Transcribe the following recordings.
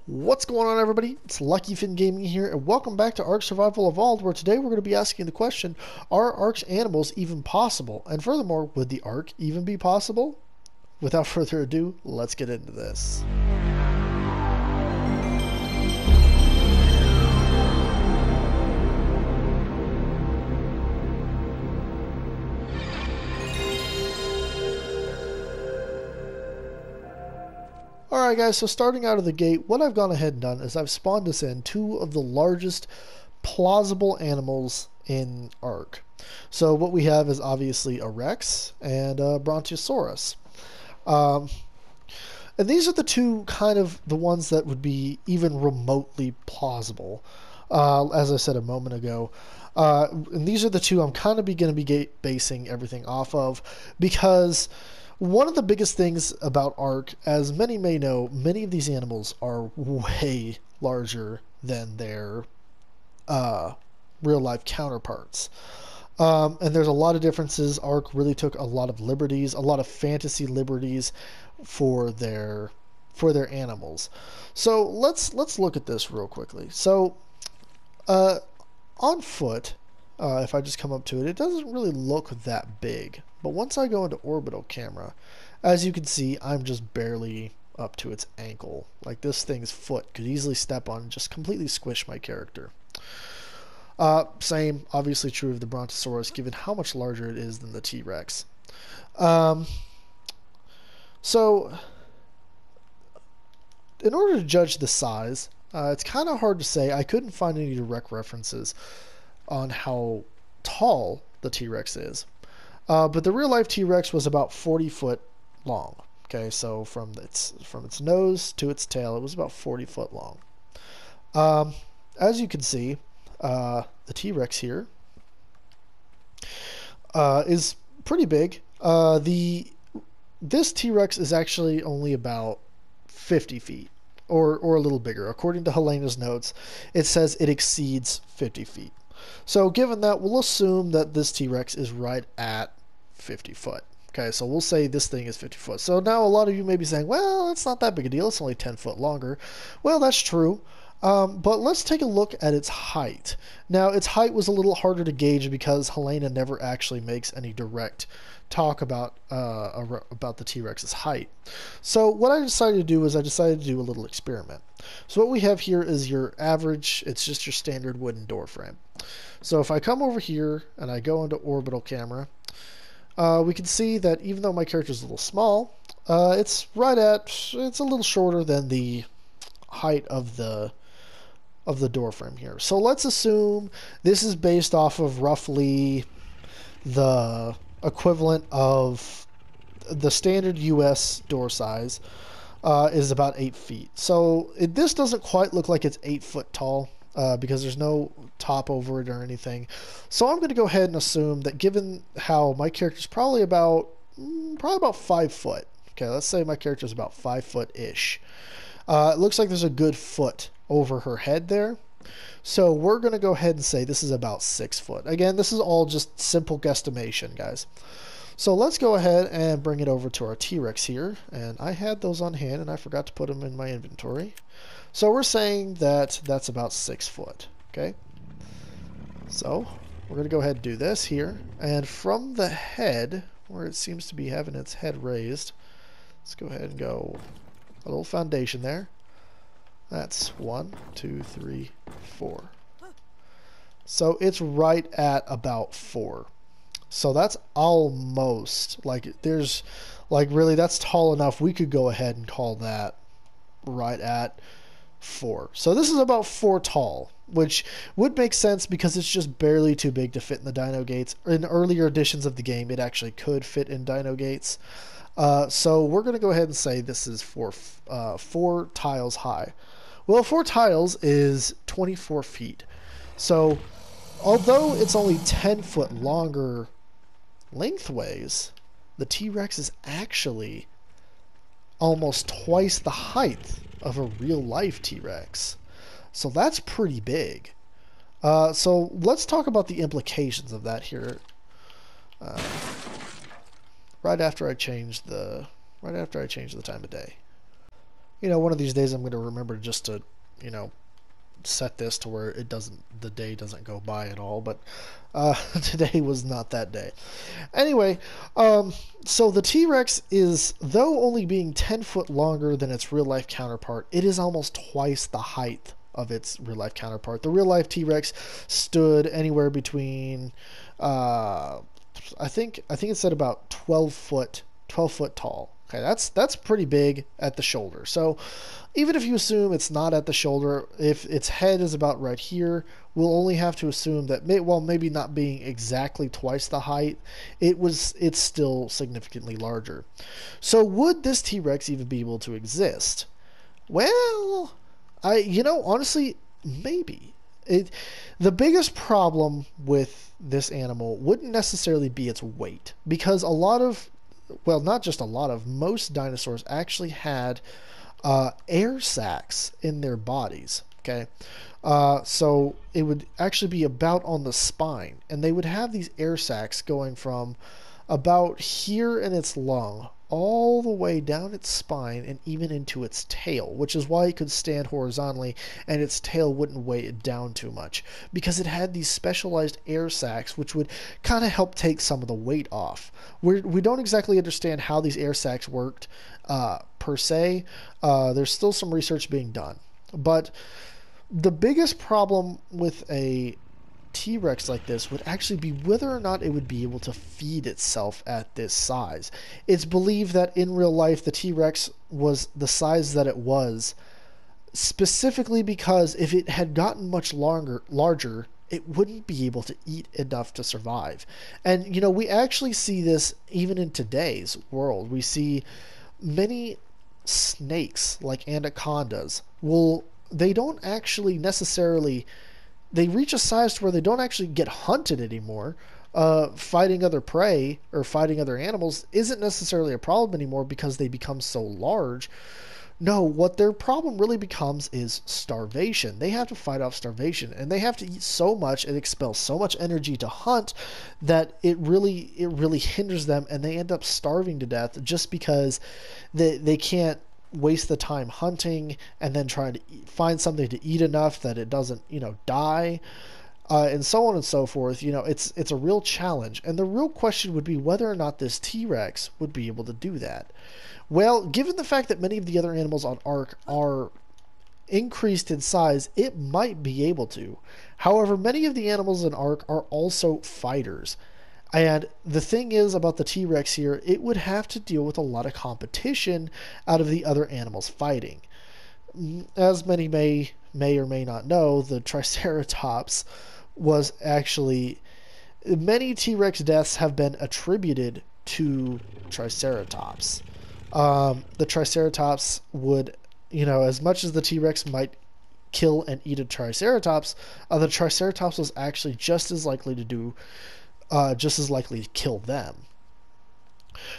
What's going on, everybody? It's Lucky Fin Gaming here, and welcome back to Ark Survival Evolved, where today we're going to be asking the question, are Ark's animals even possible? And furthermore, would the Ark even be possible? Without further ado, let's get into this. Alright guys, so starting out of the gate, what I've gone ahead and done is I've spawned us in two of the largest plausible animals in Ark. So what we have is obviously a Rex and a Brontosaurus. And these are the two kind of the ones that would be even remotely plausible, as I said a moment ago. And these are the two I'm kind of going to be basing everything off of, because one of the biggest things about Ark, as many may know, many of these animals are way larger than their real-life counterparts. And there's a lot of differences. Ark really took a lot of liberties, a lot of fantasy liberties for their animals. So let's look at this real quickly. So on foot, if I just come up to it, it doesn't really look that big. But once I go into orbital camera, as you can see, I'm just barely up to its ankle. Like, this thing's foot could easily step on and just completely squish my character. Same, obviously true of the Brontosaurus, given how much larger it is than the T-Rex. So, in order to judge the size, it's kind of hard to say. I couldn't find any direct references on how tall the T-Rex is. But the real-life T-Rex was about 40 foot long. Okay, so from its nose to its tail, it was about 40 foot long. As you can see, the T-Rex here is pretty big. This T-Rex is actually only about 50 feet, or a little bigger. According to Helena's notes, it says it exceeds 50 feet. So given that, we'll assume that this T-Rex is right at 50 foot. Okay, so we'll say this thing is 50 foot. So now a lot of you may be saying, well, it's not that big a deal. It's only 10 foot longer. Well, that's true. But let's take a look at its height. Now, its height was a little harder to gauge because Helena never actually makes any direct talk about the T-Rex's height. So what I decided to do is I decided to do a little experiment. So what we have here is your average, it's just your standard wooden door frame. So if I come over here and I go into orbital camera, we can see that even though my character is a little small, it's a little shorter than the height of the door frame here. So let's assume this is based off of roughly the equivalent of the standard US door size is about 8 feet. So this doesn't quite look like it's 8 foot tall because there's no top over it or anything. So I'm going to go ahead and assume that, given how my character's probably about 5 foot. Okay, let's say my character's about 5 foot-ish. It looks like there's a good foot over her head there. So we're going to go ahead and say this is about 6 foot. Again, this is all just simple guesstimation, guys. So let's go ahead and bring it over to our T-Rex here. And I had those on hand and I forgot to put them in my inventory. So we're saying that that's about 6 foot. Okay. So we're going to go ahead and do this here. And from the head, where it seems to be having its head raised, let's go ahead and go a little foundation there. That's 1, 2, 3, 4. So it's right at about 4. So that's almost, really, that's tall enough. We could go ahead and call that right at 4. So this is about 4 tall, which would make sense because it's just barely too big to fit in the dino gates. In earlier editions of the game, it actually could fit in dino gates. So we're going to go ahead and say this is 4 tiles high. Well, 4 tiles is 24 feet. So although it's only 10 foot longer lengthways, the T-Rex is actually almost twice the height of a real-life T-Rex. So that's pretty big. So let's talk about the implications of that here. Right after I change the time of day. one of these days I'm going to remember just to, you know, set this to where the day doesn't go by at all, but today was not that day. Anyway, so the T-Rex is, though only being 10 foot longer than its real life counterpart, it is almost twice the height of its real life counterpart. The real life T-Rex stood anywhere between I think it said about 12 foot tall. Okay, that's pretty big at the shoulder. So even if you assume it's not at the shoulder, if its head is about right here, we'll only have to assume that maybe not being exactly twice the height, it's still significantly larger. So would this T-Rex even be able to exist? Well, honestly, maybe. The biggest problem with this animal wouldn't necessarily be its weight, because not just a lot of, most dinosaurs actually had air sacs in their bodies. Okay, so it would actually be about on the spine, and they would have these air sacs going from about here in its lung all the way down its spine and even into its tail, which is why it could stand horizontally and its tail wouldn't weigh it down too much, because it had these specialized air sacs which would kind of help take some of the weight off. We don't exactly understand how these air sacs worked per se. There's still some research being done, but the biggest problem with a T-Rex like this would actually be whether or not it would be able to feed itself at this size. It's believed that in real life the T-Rex was the size that it was specifically because if it had gotten much larger, it wouldn't be able to eat enough to survive. And we actually see this even in today's world. We see many snakes, like anacondas, they don't actually necessarily, they reach a size to where they don't actually get hunted anymore. Fighting other prey or fighting other animals isn't necessarily a problem anymore because they become so large. No, what their problem really becomes is starvation. They have to fight off starvation, and they have to eat so much and expel so much energy to hunt that it really hinders them, and they end up starving to death just because they can't waste the time hunting and then trying to find something to eat enough that it doesn't die, and so on and so forth. It's a real challenge, and the real question would be whether or not this T-Rex would be able to do that. Well, given the fact that many of the other animals on Ark are increased in size, it might be able to. However, many of the animals in Ark are also fighters. And the thing is about the T-Rex here, it would have to deal with a lot of competition out of the other animals fighting. As many may or may not know, the Triceratops was actually, many T-Rex deaths have been attributed to Triceratops. The Triceratops would, as much as the T-Rex might kill and eat a Triceratops, the Triceratops was actually just as likely to kill them.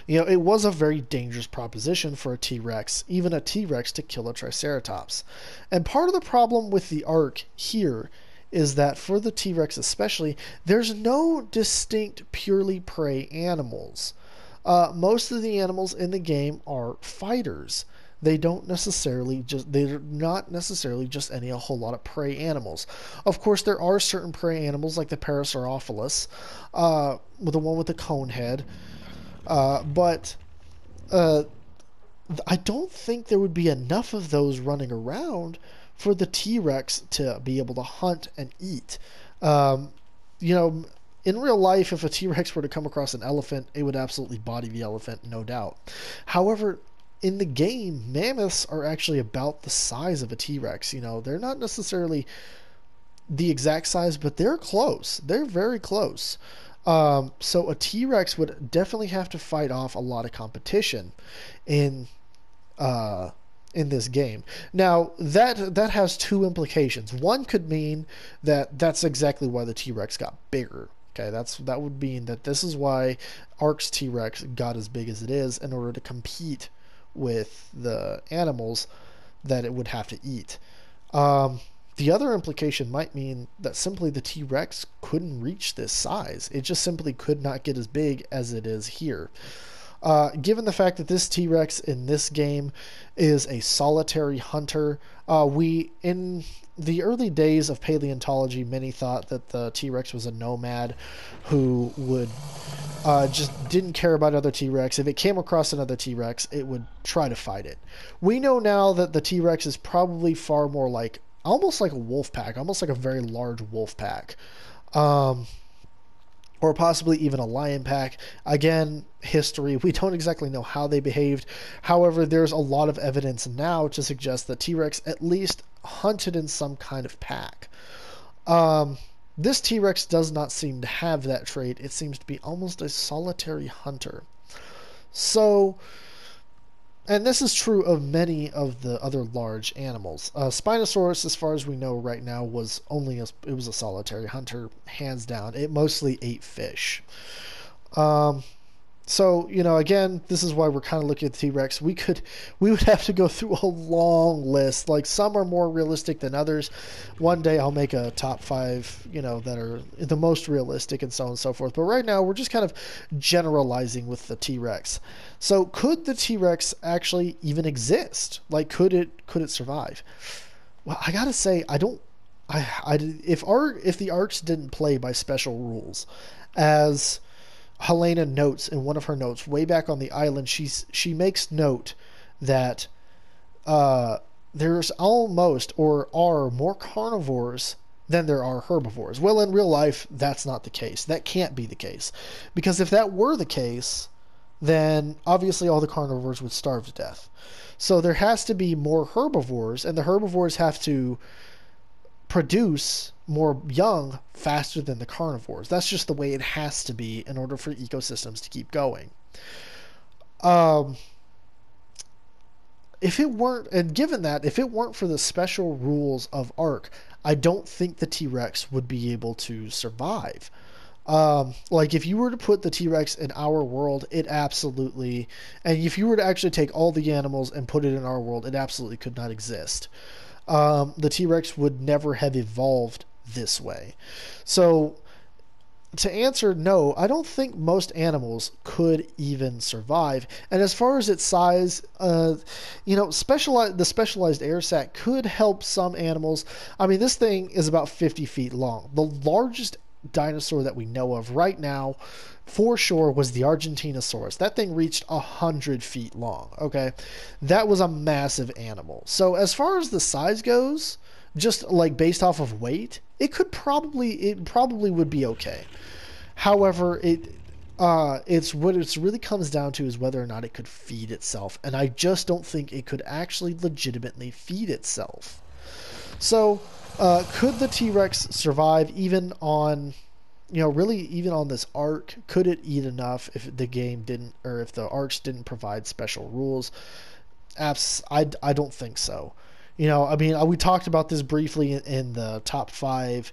It was a very dangerous proposition for a T-Rex, even a T-Rex, to kill a Triceratops. And part of the problem with the Ark here is that for the T-Rex especially, there's no distinct purely prey animals. Most of the animals in the game are fighters. They're not necessarily just a whole lot of prey animals. Of course, there are certain prey animals like the Pterosaurs, the one with the cone head, but I don't think there would be enough of those running around for the T-Rex to be able to hunt and eat. In real life, if a T-Rex were to come across an elephant, it would absolutely body the elephant, no doubt. However, in the game, mammoths are actually about the size of a T-Rex. They're not necessarily the exact size, but they're close. They're very close. So a T-Rex would definitely have to fight off a lot of competition in this game. Now, that has two implications. One could mean that that's exactly why the T-Rex got bigger. Okay, that would mean that this is why Ark's T-Rex got as big as it is in order to compete with the animals that it would have to eat. The other implication might mean that simply the T-Rex couldn't reach this size. It just simply could not get as big as it is here. Given the fact that this T-Rex in this game is a solitary hunter, we in the early days of paleontology, many thought that the T-Rex was a nomad who would just didn't care about other T-Rex. If it came across another T-Rex, it would try to fight it. We know now that the T-Rex is probably far more like almost like a wolf pack, almost like a very large wolf pack. Or possibly even a lion pack. Again, history, we don't exactly know how they behaved. However, there's a lot of evidence now to suggest that T-Rex at least hunted in some kind of pack. This T-Rex does not seem to have that trait. It seems to be almost a solitary hunter. So, and this is true of many of the other large animals. Spinosaurus, as far as we know right now, was a solitary hunter, hands down. It mostly ate fish. So, again, this is why we're kind of looking at the T-Rex. We would have to go through a long list. Like, some are more realistic than others. One day I'll make a top 5, that are the most realistic and so on and so forth. But right now we're just kind of generalizing with the T-Rex. So, could the T-Rex actually even exist? Like, could it survive? Well, I gotta say, if the Arks didn't play by special rules, as Helena notes in one of her notes way back on the island, she makes note that there's almost or are more carnivores than there are herbivores. Well, in real life, that's not the case. That can't be the case. Because if that were the case, then obviously all the carnivores would starve to death. So there has to be more herbivores, and the herbivores have to produce more young faster than the carnivores. That's just the way it has to be in order for ecosystems to keep going. If it weren't for the special rules of Ark, I don't think the T-Rex would be able to survive. Like if you were to put the T-Rex in our world, and if you were to actually take all the animals and put it in our world, it absolutely could not exist. The T-Rex would never have evolved this way. So, to answer no, I don't think most animals could even survive. And as far as its size, the specialized air sac could help some animals. I mean, this thing is about 50 feet long. The largest dinosaur that we know of right now, for sure, was the Argentinosaurus. That thing reached 100 feet long. Okay, that was a massive animal. So as far as the size goes, just like based off of weight, it probably would be okay. However, it's what it really comes down to is whether or not it could feed itself, and I just don't think it could actually legitimately feed itself. So, could the T-Rex survive even on, even on this Ark? Could it eat enough if the game didn't, or if the Arks didn't provide special rules? I don't think so. We talked about this briefly in the top 5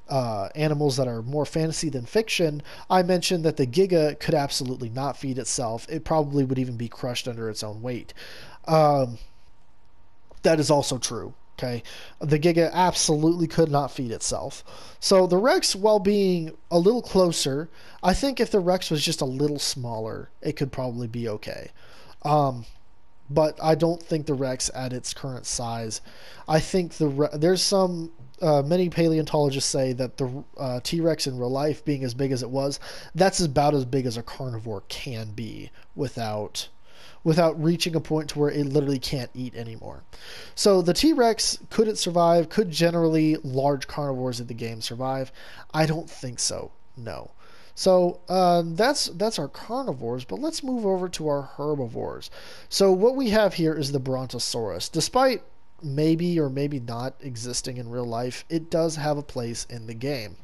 animals that are more fantasy than fiction. I mentioned that the Giga could absolutely not feed itself. It probably would even be crushed under its own weight. That is also true. Okay, the Giga absolutely could not feed itself. So the Rex, while being a little closer, I think if the Rex was just a little smaller, it could probably be okay. But I don't think the Rex at its current size. I think there's some many paleontologists say that the T-Rex in real life, being as big as it was, that's about as big as a carnivore can be without reaching a point to where it literally can't eat anymore. So the T-Rex, could it survive? Could generally large carnivores in the game survive? I don't think so, no. So that's our carnivores, but let's move over to our herbivores. So what we have here is the Brontosaurus. Despite maybe or maybe not existing in real life, it does have a place in the game.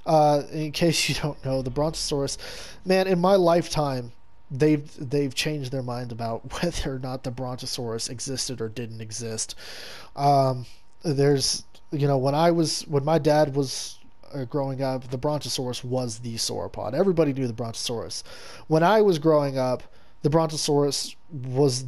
In case you don't know, the Brontosaurus, man, in my lifetime, they've changed their mind about whether or not the Brontosaurus existed or didn't exist. There's, when my dad was growing up, the Brontosaurus was the sauropod. Everybody knew the Brontosaurus. When I was growing up, the Brontosaurus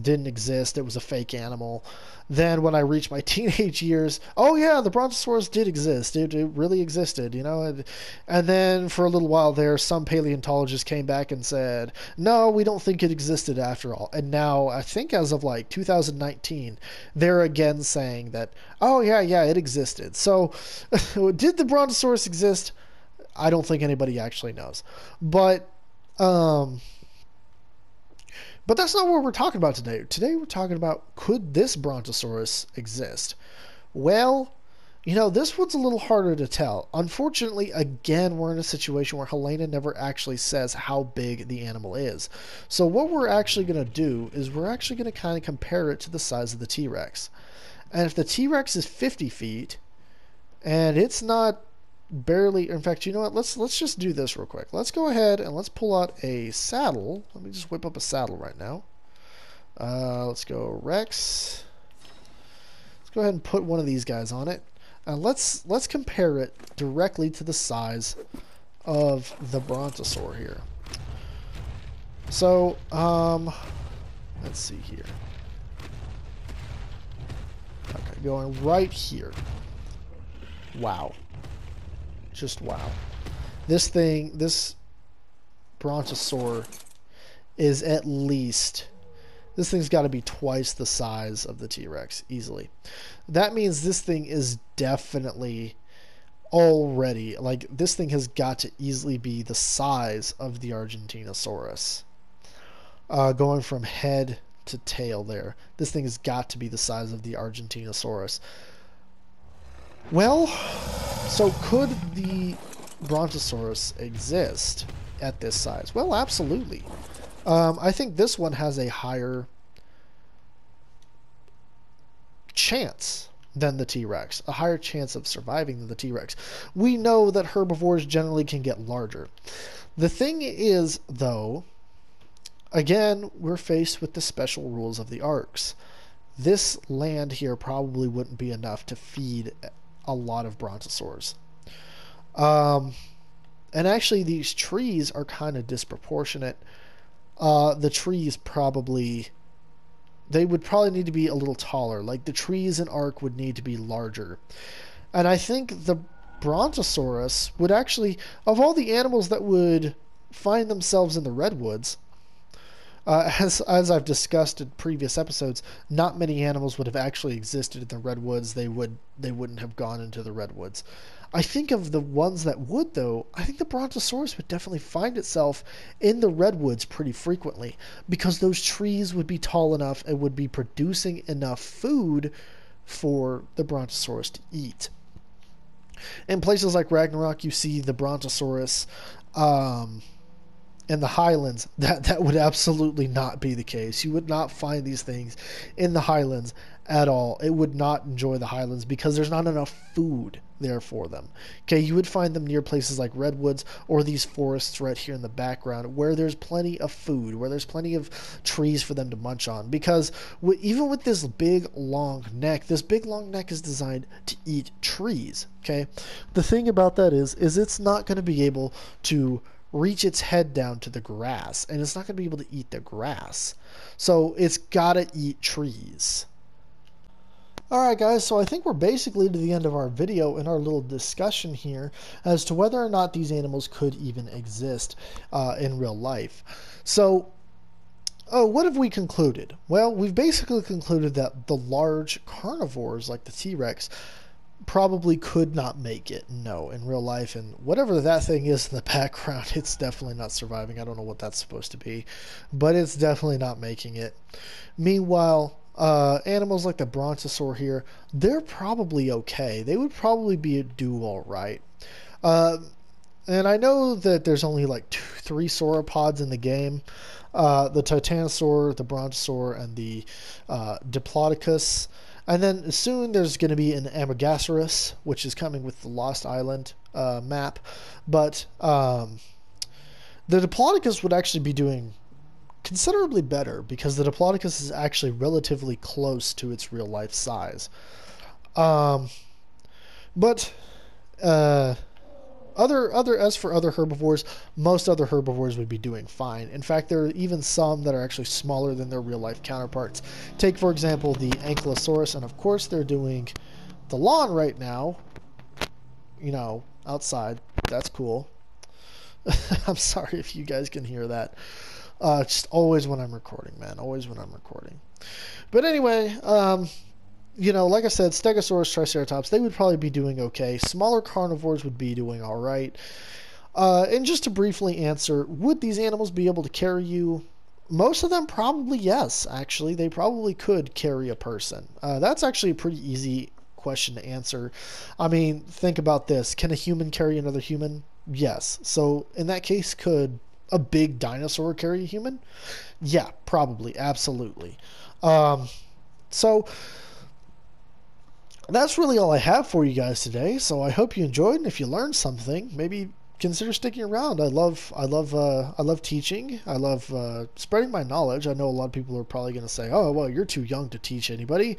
didn't exist. It was a fake animal. Then when I reached my teenage years, oh yeah, the Brontosaurus did exist. It really existed, you know. And then for a little while there, some paleontologists came back and said, no, we don't think it existed after all. And now I think as of like 2019, they're again saying that, oh yeah, it existed. So did the Brontosaurus exist? I don't think anybody actually knows. But that's not what we're talking about today. Today we're talking about, could this Brontosaurus exist? Well, you know, this one's a little harder to tell. Unfortunately, again, we're in a situation where Helena never actually says how big the animal is. So what we're actually going to do is we're actually going to kind of compare it to the size of the T-Rex. And if the T-Rex is 50 feet, and it's not barely, in fact, you know what, let's just do this real quick. Let's go ahead and let's pull out a saddle. Let me just whip up a saddle right now. Let's go Rex. Let's go ahead and put one of these guys on it, and let's compare it directly to the size of the Brontosaur here. So let's see here. Okay, going right here. Wow. Just wow. This Brontosaur is at least, this thing's got to be twice the size of the T-Rex, easily. That means this thing is definitely already, like, this thing has got to easily be the size of the Argentinosaurus. Going from head to tail there. This thing has got to be the size of the Argentinosaurus. Well, so could the Brontosaurus exist at this size? Well, absolutely. I think this one has a higher chance than the T-Rex, a higher chance of surviving than the T-Rex. We know that herbivores generally can get larger. The thing is, though, again, we're faced with the special rules of the Arks. This land here probably wouldn't be enough to feed a lot of Brontosaurs. And actually, these trees are kind of disproportionate. The trees probably, they would probably need to be a little taller. Like, the trees in Ark would need to be larger. And I think the Brontosaurus would actually, of all the animals that would find themselves in the redwoods, as I've discussed in previous episodes, not many animals would have actually existed in the redwoods. They wouldn't have gone into the redwoods. I think of the ones that would, though, I think the Brontosaurus would definitely find itself in the redwoods pretty frequently, because those trees would be tall enough and would be producing enough food for the Brontosaurus to eat. In places like Ragnarok, you see the Brontosaurus in the highlands. That would absolutely not be the case. You would not find these things in the highlands at all. It would not enjoy the highlands because there's not enough food there for them. Okay, you would find them near places like redwoods or these forests right here in the background where there's plenty of food, where there's plenty of trees for them to munch on. Because even with this big long neck is designed to eat trees. Okay, the thing about that is it's not going to be able to reach its head down to the grass, and it's not going to be able to eat the grass. So it's got to eat trees. Alright guys, so I think we're basically to the end of our video and our little discussion here as to whether or not these animals could even exist in real life. So, what have we concluded? Well, we've basically concluded that the large carnivores like the T-Rex probably could not make it, no, in real life, and whatever that thing is in the background, it's definitely not surviving. I don't know what that's supposed to be, but it's definitely not making it. Meanwhile, animals like the Brontosaur here, they're probably okay. They would probably do all right. And I know that there's only like 3 sauropods in the game. The Titanosaur, the Brontosaur, and the Diplodocus. And then soon there's going to be an Amegasaurus, which is coming with the Lost Island map. But the Diplodocus would actually be doing considerably better because the Diplodocus is actually relatively close to its real life size. But As for other herbivores, most other herbivores would be doing fine. In fact, there are even some that are actually smaller than their real life counterparts. Take, for example, the Ankylosaurus, and of course they're doing the lawn right now, outside. That's cool. I'm sorry if you guys can hear that. Just always when I'm recording, man. Always when I'm recording. But anyway, like I said, Stegosaurus, Triceratops, they would probably be doing okay. Smaller carnivores would be doing all right. And just to briefly answer, would these animals be able to carry you? Most of them probably yes, actually. They probably could carry a person. That's actually a pretty easy question to answer. I mean, think about this. Can a human carry another human? Yes. So in that case, could a big dinosaur carry a human? Yeah, probably. Absolutely. So that's really all I have for you guys today. So I hope you enjoyed, and if you learned something, maybe consider sticking around. I love teaching. I love spreading my knowledge. I know a lot of people are probably going to say, "Oh, well, you're too young to teach anybody."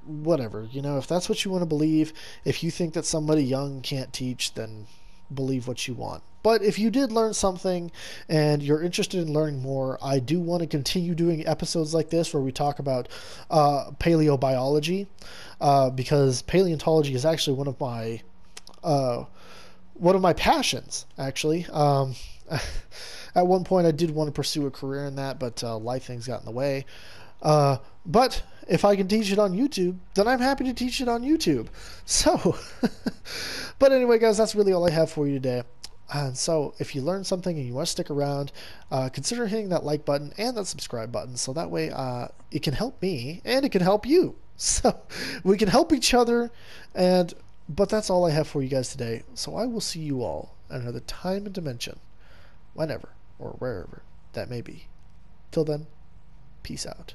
Whatever, if that's what you want to believe. If you think that somebody young can't teach, then believe what you want. But if you did learn something and you're interested in learning more, I do want to continue doing episodes like this where we talk about paleobiology, because paleontology is actually one of my passions, actually. At one point I did want to pursue a career in that, but life things got in the way. But if I can teach it on YouTube, then I'm happy to teach it on YouTube. So, but anyway, guys, that's really all I have for you today. And so if you learned something and you want to stick around, consider hitting that like button and that subscribe button, so that way it can help me and it can help you. So we can help each other. But that's all I have for you guys today. So I will see you all at another time and dimension, whenever or wherever that may be. Till then, peace out.